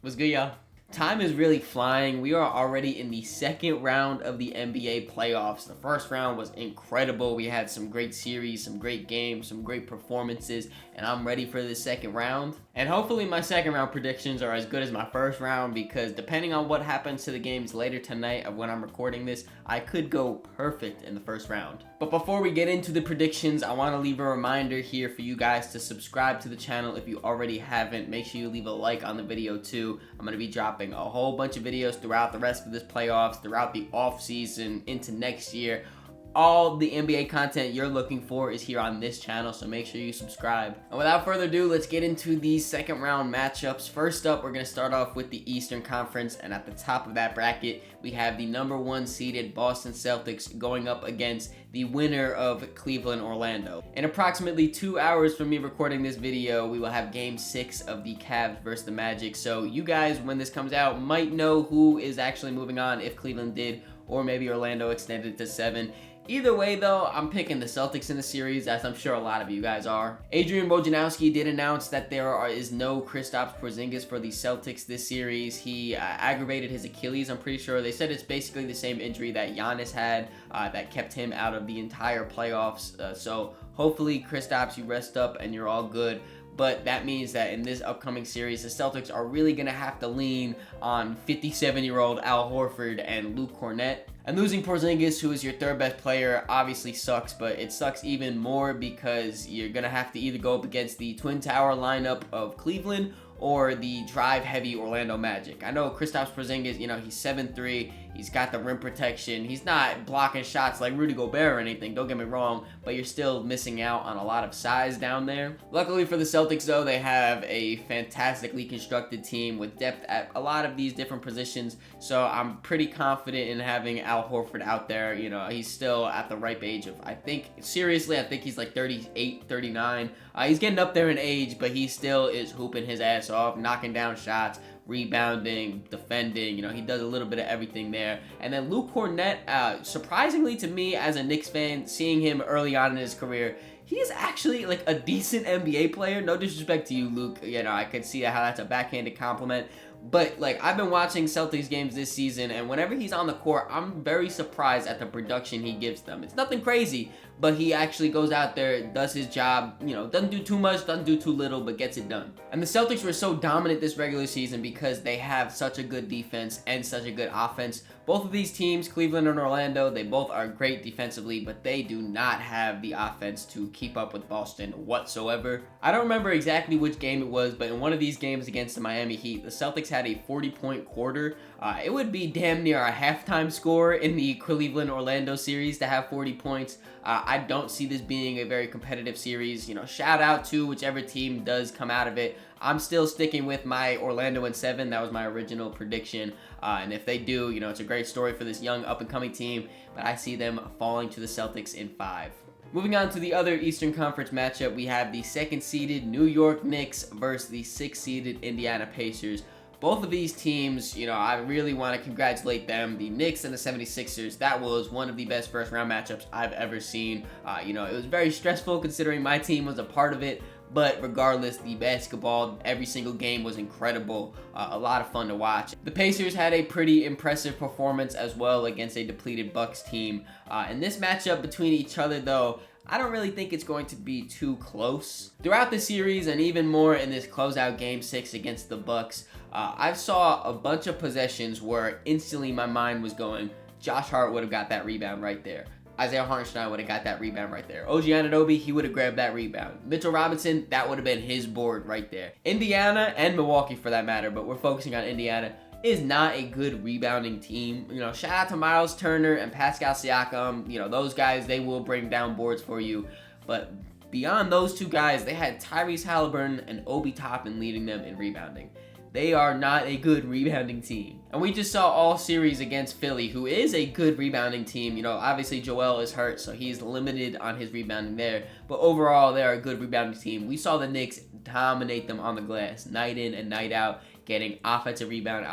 What's good, y'all? Time is really flying. We are already in the second round of the NBA playoffs. The first round was incredible. We had some great series, some great games, some great performances, and I'm ready for the second round. And hopefully my second round predictions are as good as my first round, because depending on what happens to the games later tonight of when I'm recording this, I could go perfect in the first round. But before we get into the predictions, I want to leave a reminder here for you guys to subscribe to the channel if you already haven't. Make sure you leave a like on the video too. I'm going to be dropping a whole bunch of videos throughout the rest of this playoffs, throughout the off season, into next year. All the NBA content you're looking for is here on this channel, so make sure you subscribe. And without further ado, let's get into these second round matchups. First up, we're going to start off with the Eastern Conference, and at the top of that bracket, we have the number 1 seeded Boston Celtics going up against the winner of Cleveland Orlando. In approximately 2 hours from me recording this video, we will have game 6 of the Cavs versus the Magic. So you guys, when this comes out, might know who is actually moving on, if Cleveland did, or maybe Orlando extended it to 7. Either way, though, I'm picking the Celtics in the series, as I'm sure a lot of you guys are. Adrian Wojnarowski did announce that there is no Kristaps Porzingis for the Celtics this series. He aggravated his Achilles, I'm pretty sure. They said it's basically the same injury that Giannis had that kept him out of the entire playoffs. So hopefully, Kristaps, you rest up and you're all good. But that means that in this upcoming series, the Celtics are really going to have to lean on 57-year-old Al Horford and Luke Kornet. And losing Porzingis, who is your third best player, obviously sucks, but it sucks even more because you're going to have to either go up against the Twin Tower lineup of Cleveland or the drive-heavy Orlando Magic. I know Kristaps Porzingis, he's 7'3", he's got the rim protection, he's not blocking shots like Rudy Gobert or anything, don't get me wrong, but you're still missing out on a lot of size down there. Luckily for the Celtics, though, they have a fantastically constructed team with depth at a lot of these different positions, so I'm pretty confident in having Al Horford out there. He's still at the ripe age of, I think he's like 38, 39. He's getting up there in age, but he still is hooping his ass off, knocking down shots, rebounding, defending. He does a little bit of everything there. And then Luke Kornet, surprisingly to me as a Knicks fan, seeing him early on in his career, he's actually like a decent NBA player. No disrespect to you, Luke. I could see how that's a backhanded compliment. But, I've been watching Celtics games this season, and whenever he's on the court, I'm very surprised at the production he gives them. It's nothing crazy, but he actually goes out there, does his job, doesn't do too much, doesn't do too little, but gets it done. And the Celtics were so dominant this regular season because they have such a good defense and such a good offense. Both of these teams, Cleveland and Orlando, they both are great defensively, but they do not have the offense to keep up with Boston whatsoever. I don't remember exactly which game it was, but in one of these games against the Miami Heat, the Celtics had a 40-point quarter. It would be damn near a halftime score in the Cleveland-Orlando series to have 40 points. I don't see this being a very competitive series. Shout out to whichever team does come out of it. I'm still sticking with my Orlando in 7. That was my original prediction. And if they do, it's a great story for this young up-and-coming team. But I see them falling to the Celtics in 5. Moving on to the other Eastern Conference matchup, we have the 2nd-seeded New York Knicks versus the 6th-seeded Indiana Pacers. Both of these teams, I really want to congratulate them. The Knicks and the 76ers, that was one of the best first-round matchups I've ever seen. It was very stressful considering my team was a part of it. But regardless, the basketball, every single game was incredible. A lot of fun to watch. The Pacers had a pretty impressive performance as well against a depleted Bucks team. In this matchup between each other, though, I don't really think it's going to be too close. Throughout the series, and even more in this closeout game 6 against the Bucks, I saw a bunch of possessions where instantly my mind was going, Josh Hart would have got that rebound right there. Isaiah Hartenstein would have got that rebound right there. OG Anunoby, he would have grabbed that rebound. Mitchell Robinson, that would have been his board right there. Indiana, and Milwaukee for that matter, but we're focusing on Indiana, is not a good rebounding team. Shout out to Miles Turner and Pascal Siakam. Those guys, they will bring down boards for you. But beyond those two guys, they had Tyrese Halliburton and Obi Toppin leading them in rebounding. They are not a good rebounding team. And we just saw all series against Philly, who is a good rebounding team. Obviously Joel is hurt, so he's limited on his rebounding there. But overall, they're a good rebounding team. We saw the Knicks dominate them on the glass, night in and night out, getting offensive rebound.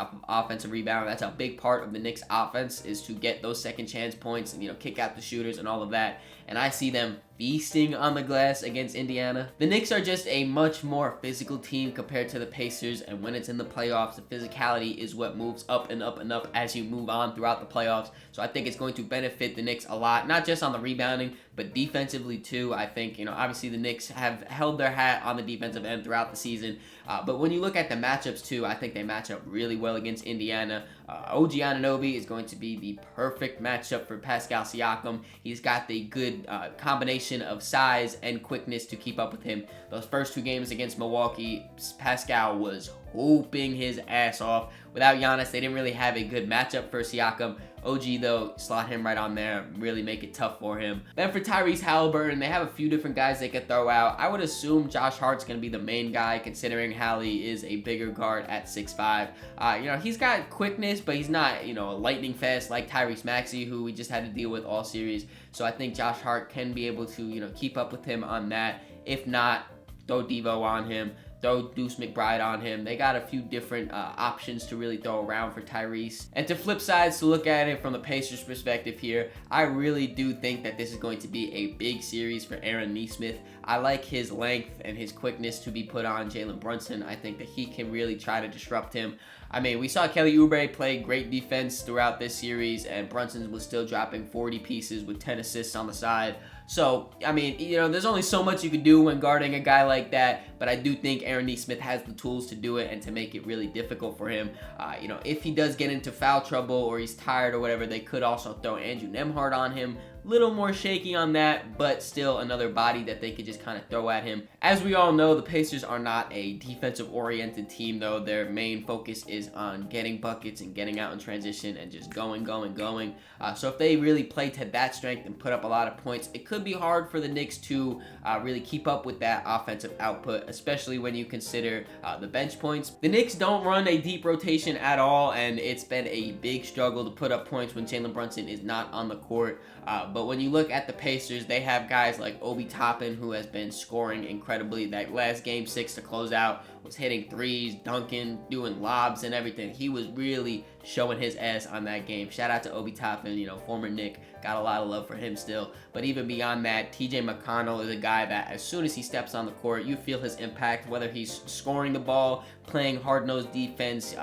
That's a big part of the Knicks offense, is to get those second chance points and, kick out the shooters and all of that. and I see them feasting on the glass against Indiana. The Knicks are just a much more physical team compared to the Pacers, and when it's in the playoffs, the physicality is what moves up and up and up as you move on throughout the playoffs. So I think it's going to benefit the Knicks a lot, not just on the rebounding, but defensively too. I think, obviously the Knicks have held their hat on the defensive end throughout the season, but when you look at the matchups too, I think they match up really well against Indiana. OG Anunoby is going to be the perfect matchup for Pascal Siakam. He's got the good combination of size and quickness to keep up with him. Those first 2 games against Milwaukee, Pascal was hooping his ass off. Without Giannis, they didn't really have a good matchup for Siakam. OG, though, slot him right on there, really make it tough for him. Then for Tyrese Halliburton, they have a few different guys they could throw out. I would assume Josh Hart's going to be the main guy, considering Hallie is a bigger guard at 6'5". He's got quickness, but he's not, a lightning fast like Tyrese Maxey, who we just had to deal with all series. So I think Josh Hart can be able to, keep up with him on that. If not, throw Devo on him. Throw Deuce McBride on him. They got a few different options to really throw around for Tyrese. And to flip sides, to look at it from the Pacers perspective here, I really do think that this is going to be a big series for Aaron Nesmith. I like his length and his quickness to be put on Jalen Brunson. I think that he can really try to disrupt him. I mean, we saw Kelly Oubre play great defense throughout this series, and Brunson was still dropping 40 pieces with 10 assists on the side. So, I mean, there's only so much you can do when guarding a guy like that, but I do think Aaron Nesmith has the tools to do it and to make it really difficult for him. If he does get into foul trouble or he's tired or whatever, they could also throw Andrew Nembhard on him. Little more shaky on that, but still another body that they could just kind of throw at him. As we all know, the Pacers are not a defensive-oriented team, though. Their main focus is on getting buckets and getting out in transition and just going. So if they really play to that strength and put up a lot of points, it could be hard for the Knicks to really keep up with that offensive output, especially when you consider the bench points. The Knicks don't run a deep rotation at all, and it's been a big struggle to put up points when Jalen Brunson is not on the court. But when you look at the Pacers, they have guys like Obi Toppin, who has been scoring incredibly. That last Game 6 to close out was hitting threes, dunking, doing lobs and everything. He was really showing his ass on that game. Shout out to Obi Toppin, former Knick. Got a lot of love for him still. But even beyond that, TJ McConnell is a guy that as soon as he steps on the court, you feel his impact, whether he's scoring the ball, playing hard-nosed defense,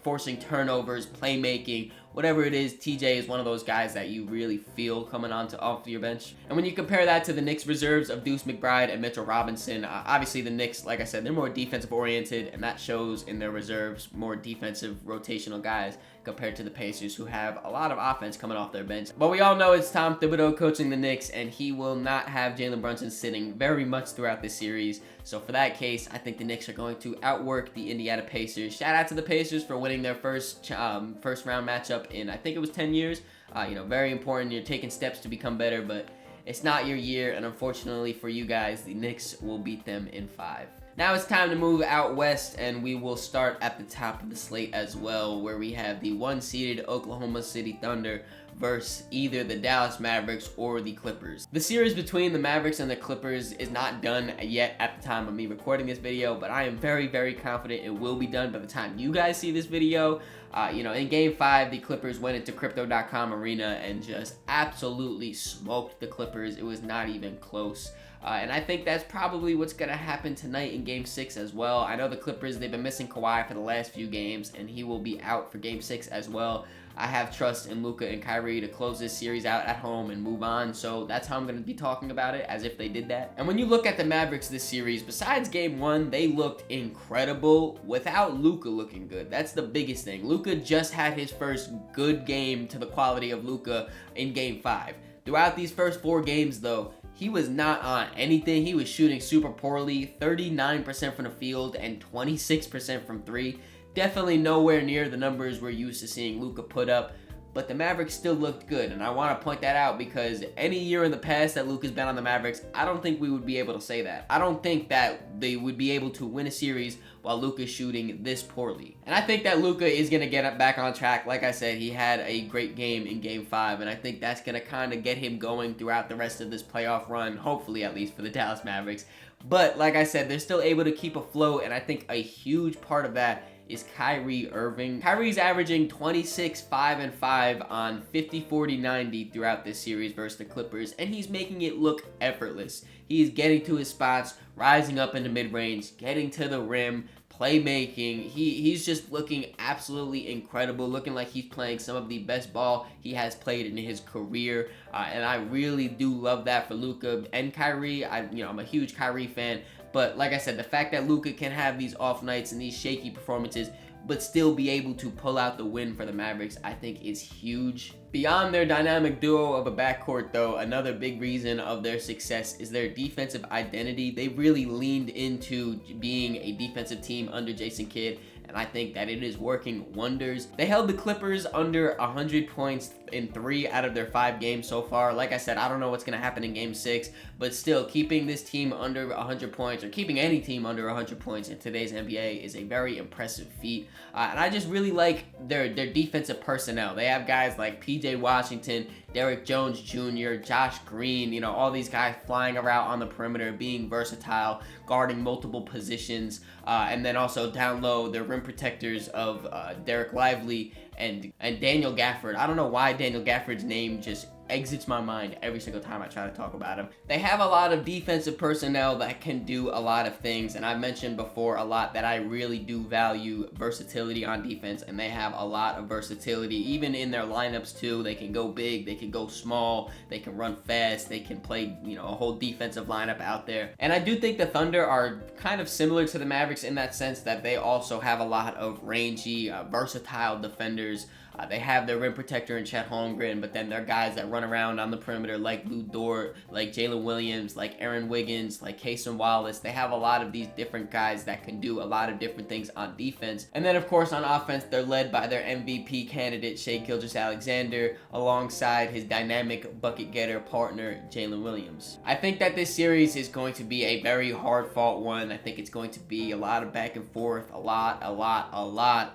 forcing turnovers, playmaking, whatever it is. TJ is one of those guys that you really feel coming off your bench. And when you compare that to the Knicks reserves of Deuce McBride and Mitchell Robinson, obviously the Knicks, like I said, they're more defensive oriented, and that shows in their reserves, more defensive rotational guys compared to the Pacers, who have a lot of offense coming off their bench. But we all know it's Tom Thibodeau coaching the Knicks, and he will not have Jalen Brunson sitting very much throughout this series. So for that case, I think the Knicks are going to outwork the Indiana Pacers. Shout out to the Pacers for winning their first round matchup in, I think it was 10 years. Very important. You're taking steps to become better, but it's not your year, and unfortunately for you guys, the Knicks will beat them in 5. Now it's time to move out west, and we will start at the top of the slate as well, where we have the 1-seeded Oklahoma City Thunder versus either the Dallas Mavericks or the Clippers. The series between the Mavericks and the Clippers is not done yet at the time of me recording this video, but I am very, very confident it will be done by the time you guys see this video. In Game 5, the Clippers went into Crypto.com Arena and just absolutely smoked the Clippers. It was not even close. And I think that's probably what's going to happen tonight in Game 6 as well. I know the Clippers, they've been missing Kawhi for the last few games, and he will be out for Game 6 as well. I have trust in Luka and Kyrie to close this series out at home and move on, so that's how I'm going to be talking about it, as if they did that. And when you look at the Mavericks this series, besides Game 1, they looked incredible without Luka looking good. That's the biggest thing. Luka just had his first good game to the quality of Luka in Game 5. Throughout these first 4 games, though, he was not on anything. He was shooting super poorly, 39% from the field and 26% from 3. Definitely nowhere near the numbers we're used to seeing Luka put up, but the Mavericks still looked good, and I want to point that out because any year in the past that Luka's been on the Mavericks, I don't think we would be able to say that. I don't think that they would be able to win a series while Luka's shooting this poorly. And I think that Luka is going to get back on track. Like I said, he had a great game in Game 5, and I think that's going to kind of get him going throughout the rest of this playoff run, hopefully at least for the Dallas Mavericks. But like I said, they're still able to keep afloat, and I think a huge part of that is Kyrie Irving. Kyrie's averaging 26, 5, and 5 on 50, 40, 90 throughout this series versus the Clippers, and he's making it look effortless. He's getting to his spots, rising up into mid-range, getting to the rim, playmaking. He's just looking absolutely incredible, looking like he's playing some of the best ball he has played in his career, and I really do love that for Luka and Kyrie. I'm a huge Kyrie fan, but like I said, the fact that Luka can have these off nights and these shaky performances but still be able to pull out the win for the Mavericks, I think is huge. Beyond their dynamic duo of a backcourt though, another big reason of their success is their defensive identity. They really leaned into being a defensive team under Jason Kidd, and I think that it is working wonders. They held the Clippers under 100 points in 3 out of their 5 games so far. Like I said, I don't know what's going to happen in Game 6, but still, keeping this team under 100 points, or keeping any team under 100 points in today's NBA is a very impressive feat. And I just really like their defensive personnel. They have guys like PJ Washington, Derrick Jones Jr., Josh Green, all these guys flying around on the perimeter, being versatile, guarding multiple positions, and then also down low, their rim protectors of Derek Lively and Daniel Gafford. I don't know why Daniel Gafford's name just exits my mind every single time I try to talk about him. They have a lot of defensive personnel that can do a lot of things, and I've mentioned before a lot that I really do value versatility on defense, and they have a lot of versatility even in their lineups too. They can go big, they can go small, they can run fast, they can play a whole defensive lineup out there. And I do think the Thunder are kind of similar to the Mavericks in that sense that they also have a lot of rangy, versatile defenders. They have their rim protector in Chet Holmgren, but then they're guys that run around on the perimeter like Lou Dort, like Jalen Williams, like Aaron Wiggins, like Cason Wallace. They have a lot of these different guys that can do a lot of different things on defense. And then, of course, on offense, they're led by their MVP candidate, Shai Gilgeous-Alexander, alongside his dynamic bucket getter partner, Jalen Williams. I think that this series is going to be a very hard-fought one. I think it's going to be a lot of back and forth, a lot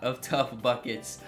of tough buckets.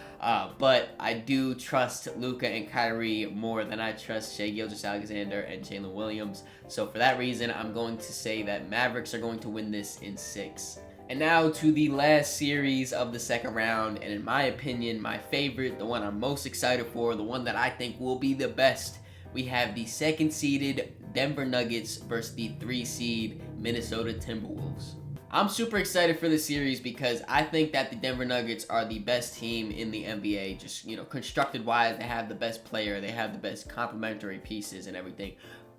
But I do trust Luka and Kyrie more than I trust Shai Gilgeous-Alexander and Jalen Williams. So for that reason, I'm going to say that Mavericks are going to win this in 6. And now to the last series of the second round, and in my opinion, my favorite, the one I'm most excited for, the one that I think will be the best. We have the second-seeded Denver Nuggets versus the 3-seed Minnesota Timberwolves. I'm super excited for this series because I think that the Denver Nuggets are the best team in the NBA. Just, constructed wise, they have the best player, they have the best complementary pieces and everything.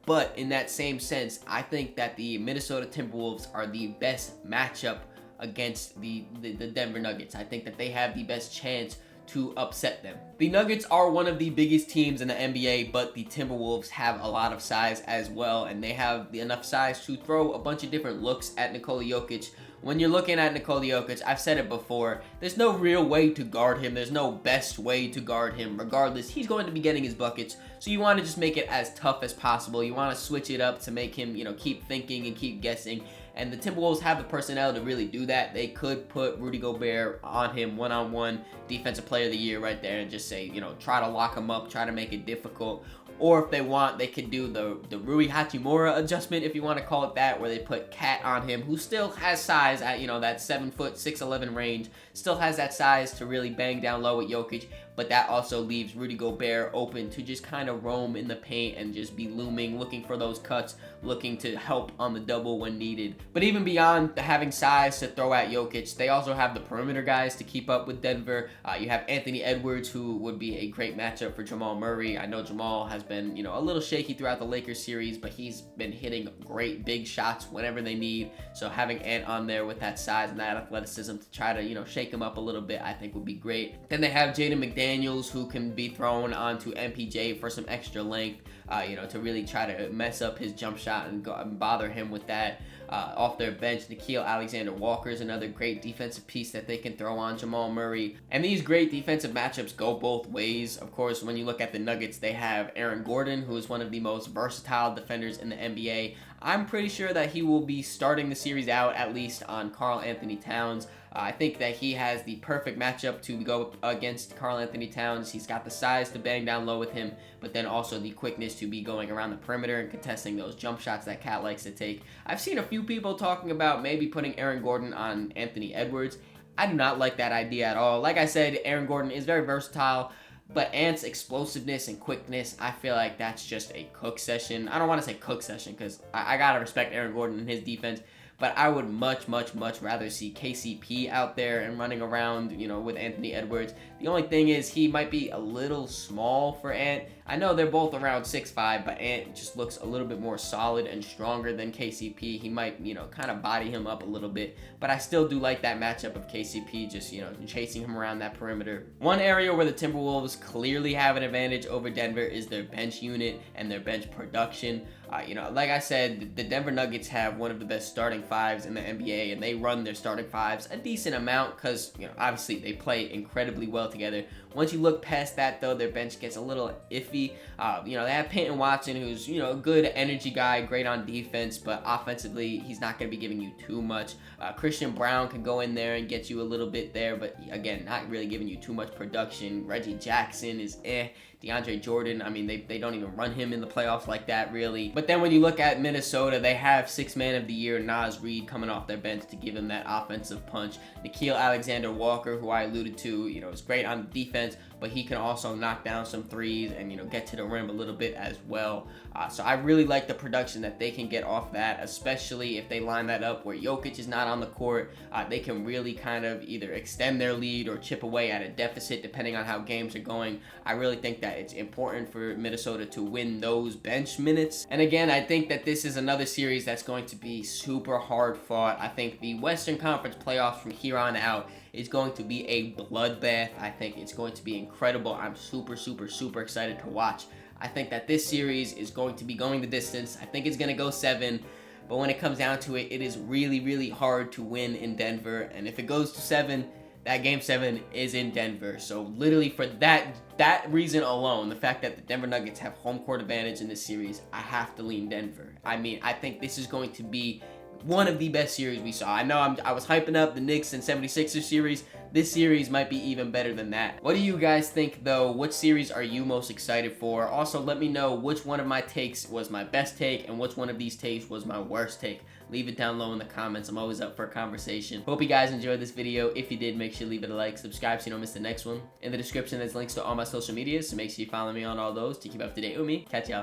But in that same sense, I think that the Minnesota Timberwolves are the best matchup against the Denver Nuggets. I think that they have the best chance to upset them. The Nuggets are one of the biggest teams in the NBA, but the Timberwolves have a lot of size as well, and they have enough size to throw a bunch of different looks at Nikola Jokic. When you're looking at Nikola Jokic, I've said it before, there's no real way to guard him. There's no best way to guard him. Regardless, he's going to be getting his buckets, so you want to just make it as tough as possible. You want to switch it up to make him, keep thinking and keep guessing. And the Timberwolves have the personnel to really do that. They could put Rudy Gobert on him one-on-one, Defensive Player of the Year right there, and just say, try to lock him up, try to make it difficult. Or if they want, they could do the Rui Hachimura adjustment, if you want to call it that, where they put Cat on him, who still has size at, that 7 foot, 6'11" range, still has that size to really bang down low with Jokic, but that also leaves Rudy Gobert open to just kind of roam in the paint and just be looming, looking for those cuts, looking to help on the double when needed. But even beyond having size to throw at Jokic, they also have the perimeter guys to keep up with Denver. You have Anthony Edwards, who would be a great matchup for Jamal Murray. I know Jamal has been, a little shaky throughout the Lakers series, but he's been hitting great big shots whenever they need. So having Ant on there with that size and that athleticism to try to, shake him up a little bit, I think would be great. Then they have Jaden McDaniels, who can be thrown onto MPJ for some extra length, to really try to mess up his jump shot and bother him with that. Off their bench, Nickeil Alexander-Walker is another great defensive piece that they can throw on Jamal Murray. And these great defensive matchups go both ways. Of course, when you look at the Nuggets, they have Aaron Gordon, who is one of the most versatile defenders in the NBA. I'm pretty sure that he will be starting the series out at least on Karl Anthony Towns. I think that he has the perfect matchup to go against Karl Anthony Towns. He's got the size to bang down low with him, but then also the quickness to be going around the perimeter and contesting those jump shots that Cat likes to take. I've seen a few people talking about maybe putting Aaron Gordon on Anthony Edwards. I do not like that idea at all. Like I said, Aaron Gordon is very versatile, but Ant's explosiveness and quickness, I feel like that's just a cook session. I don't want to say cook session because I gotta respect Aaron Gordon and his defense, but I would much, much, much rather see KCP out there and running around, you know, with Anthony Edwards. The only thing is he might be a little small for Ant. I know they're both around 6'5", but Ant just looks a little bit more solid and stronger than KCP. He might, you know, kind of body him up a little bit, but I still do like that matchup of KCP just, you know, chasing him around that perimeter. One area where the Timberwolves clearly have an advantage over Denver is their bench unit and their bench production. You know, like I said, the Denver Nuggets have one of the best starting fives in the NBA, and they run their starting fives a decent amount because, you know, obviously they play incredibly well together. Once you look past that, though, their bench gets a little iffy. You know, they have Peyton Watson, who's, you know, a good energy guy, great on defense, but offensively, he's not going to be giving you too much. Christian Brown can go in there and get you a little bit there, but again, not really giving you too much production. Reggie Jackson is DeAndre Jordan, I mean, they don't even run him in the playoffs like that, really. But then when you look at Minnesota, they have Sixth Man of the Year, Naz Reid, coming off their bench to give him that offensive punch. Nickeil Alexander-Walker, who I alluded to, you know, is great on defense, but he can also knock down some threes and, you know, get to the rim a little bit as well. So I really like the production that they can get off that, especially if they line that up where Jokic is not on the court. They can really kind of either extend their lead or chip away at a deficit depending on how games are going. I really think that it's important for Minnesota to win those bench minutes. And again, I think that this is another series that's going to be super hard fought. I think the Western Conference playoffs from here on out is going to be a bloodbath. I think it's going to be incredible. I'm super, super, super excited to watch. I think that this series is going to be going the distance. I think it's going to go 7. But when it comes down to it, it is really, really hard to win in Denver. And if it goes to 7, that game 7 is in Denver. So literally for that reason alone, the fact that the Denver Nuggets have home court advantage in this series, I have to lean Denver. I mean, I think this is going to be one of the best series we saw. I know I was hyping up the Knicks and 76ers series. This series might be even better than that. What do you guys think, though? Which series are you most excited for? Also, let me know which one of my takes was my best take and which one of these takes was my worst take. Leave it down low in the comments. I'm always up for a conversation. Hope you guys enjoyed this video. If you did, make sure to leave it a like, subscribe so you don't miss the next one. In the description, there's links to all my social medias, so make sure you follow me on all those to keep up to date with me. Catch y'all.